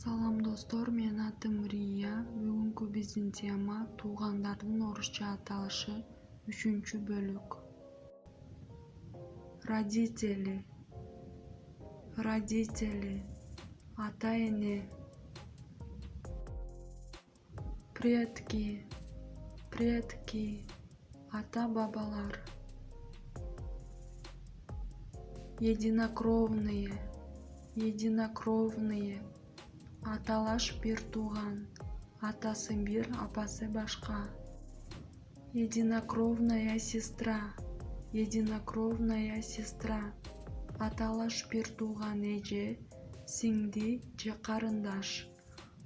Салам достор, мен атым Рия. Бүгүнкү биздин тема туугандардын орусча аталышы 3-бөлүк. Родители, родители, ата-эне. Предки, предки, ата-бабалар. Единокровные, единокровные. Аталаш бир тууган, атасы бир, апасы башка. Единокровная сестра, единокровная сестра. Аталаш бир тууган эже, сиңди же карындаш.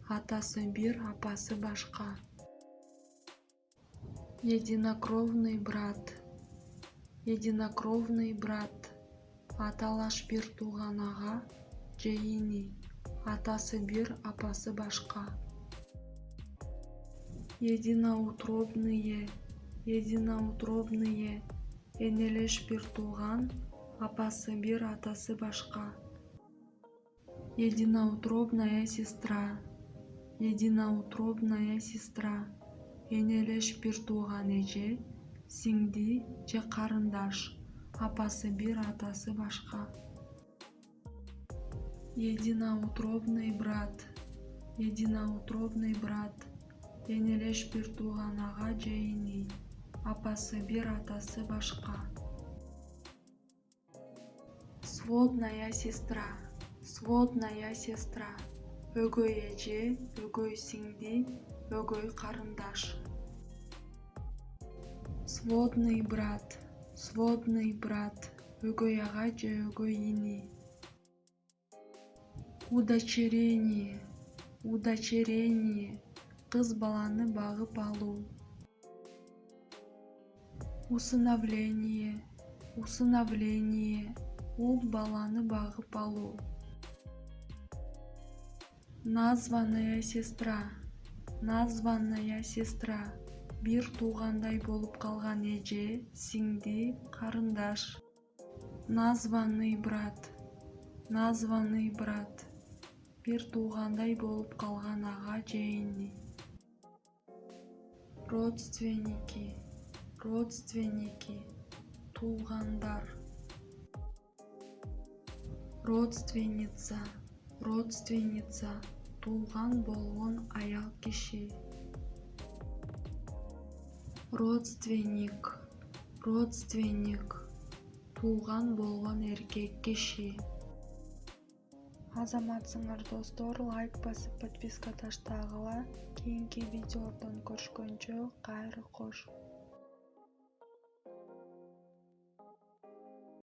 Атасы бир, апасы башка. Единокровный брат, единокровный брат. Аталаш бир тууган ага же ини. Атасы бир, апасы башка. Единоутробные, единоутробные. Энелеш бир тууган, апасы бир, атасы башка. Единоутробная сестра, единоутробная сестра. Энелеш бир тууган эже, сиңди же карындаш. Апасы бир, атасы башка. Единоутробный брат, единоутробный брат. Энелеш бир тууган ага же ини. Апасы бир, атасы башка. Сводная сестра, сводная сестра. Өгөй эже, өгөй сиңди, өгөй карындаш. Сводный брат, сводный брат. Өгөй ага же өгөй ини. Удочерение, удочерение. Кыз баланы багып алуу. Усыновление, усыновление. Уул баланы багып алуу. Названная сестра, названная сестра. Бир туугандай болуп калган эже, сиңди, карындаш. Названный брат, названный брат. Бир туугандай болуп калган ага же ини. Родственники, родственники. Туугандар. Родственница, родственница. Тууган болгон аял киши. Родственник, родственник. Тууган болгон эркек киши. Азаматсыңар достор, лайк басып подписка таштагыла. Кийинки видеодон көрүшкөнчө кайры кош.